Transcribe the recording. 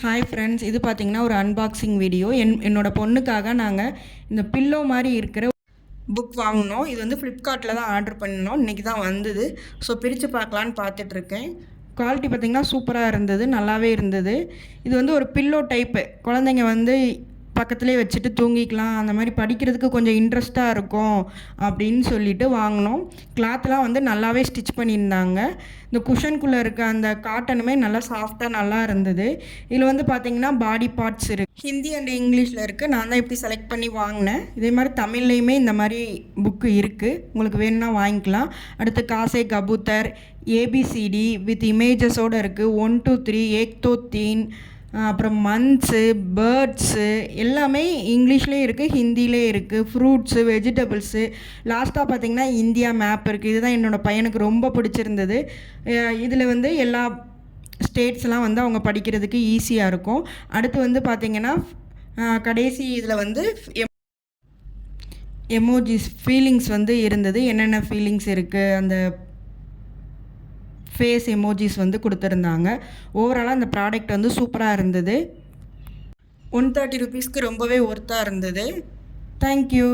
Hi friends, இது பார்த்தீங்கன்னா ஒரு அன்பாக்சிங் வீடியோ. என்னோட பொண்ணுக்காக நாங்கள் இந்த பில்லோ மாதிரி இருக்கிற புக் வாங்கினோம். இது வந்து ஃப்ளிப்கார்ட்டில் தான் ஆர்டர் பண்ணினோம். இன்றைக்கி தான் வந்தது. ஸோ பிரித்து பார்க்கலான்னு பார்த்துட்ருக்கேன். குவாலிட்டி பார்த்திங்கன்னா சூப்பராக இருந்தது, நல்லாவே இருந்தது. இது வந்து ஒரு பில்லோ டைப்பு. குழந்தைங்க வந்து பக்கத்துலேயே வச்சுட்டு தூங்கிக்கலாம், அந்த மாதிரி படிக்கிறதுக்கு கொஞ்சம் இன்ட்ரெஸ்ட்டாக இருக்கும் அப்படின்னு சொல்லிட்டு வாங்கினோம். கிளாத்லாம் வந்து நல்லாவே ஸ்டிச் பண்ணியிருந்தாங்க. இந்த குஷனுக்குள்ளே இருக்க அந்த காட்டனுமே நல்லா சாஃப்டாக நல்லா இருந்தது. இதில் வந்து பார்த்திங்கன்னா பாடி பார்ட்ஸ் இருக்குது, ஹிந்தி அண்ட் இங்கிலீஷில் இருக்குது. நான் தான் இப்படி செலக்ட் பண்ணி வாங்கினேன். இதே மாதிரி தமிழ்லேயுமே இந்த மாதிரி புக்கு இருக்குது. உங்களுக்கு வேணும்னா வாங்கிக்கலாம். அடுத்து காசே கபூத்தர், ஏபிசிடி வித் இமேஜஸோடு இருக்குது. 1 2 3 ஏக் தோ தீன், அப்புறம் மந்த்ஸு, பேர்ட்ஸு எல்லாமே இங்கிலீஷ்லேயே இருக்குது, ஹிந்திலே இருக்குது. ஃப்ரூட்ஸு, வெஜிடபிள்ஸு, லாஸ்ட்டாக பார்த்திங்கன்னா இந்தியா மேப் இருக்குது. இதுதான் என்னோடய பையனுக்கு ரொம்ப பிடிச்சிருந்தது. இதில் வந்து எல்லா ஸ்டேட்ஸ்லாம் வந்து அவங்க படிக்கிறதுக்கு ஈஸியாக இருக்கும். அடுத்து வந்து பார்த்திங்கன்னா கடைசி இதில் வந்து எமோஜிஸ் ஃபீலிங்ஸ் வந்து இருந்தது. என்னென்ன ஃபீலிங்ஸ் இருக்குது, அந்த ஃபேஸ் எமோஜிஸ் வந்து கொடுத்துருந்தாங்க. ஓவராலாக அந்த ப்ராடக்ட் வந்து சூப்பராக இருந்தது. 130 ருபீஸ்க்கு ரொம்பவே ஒர்த்தாக இருந்தது. தேங்க்யூ.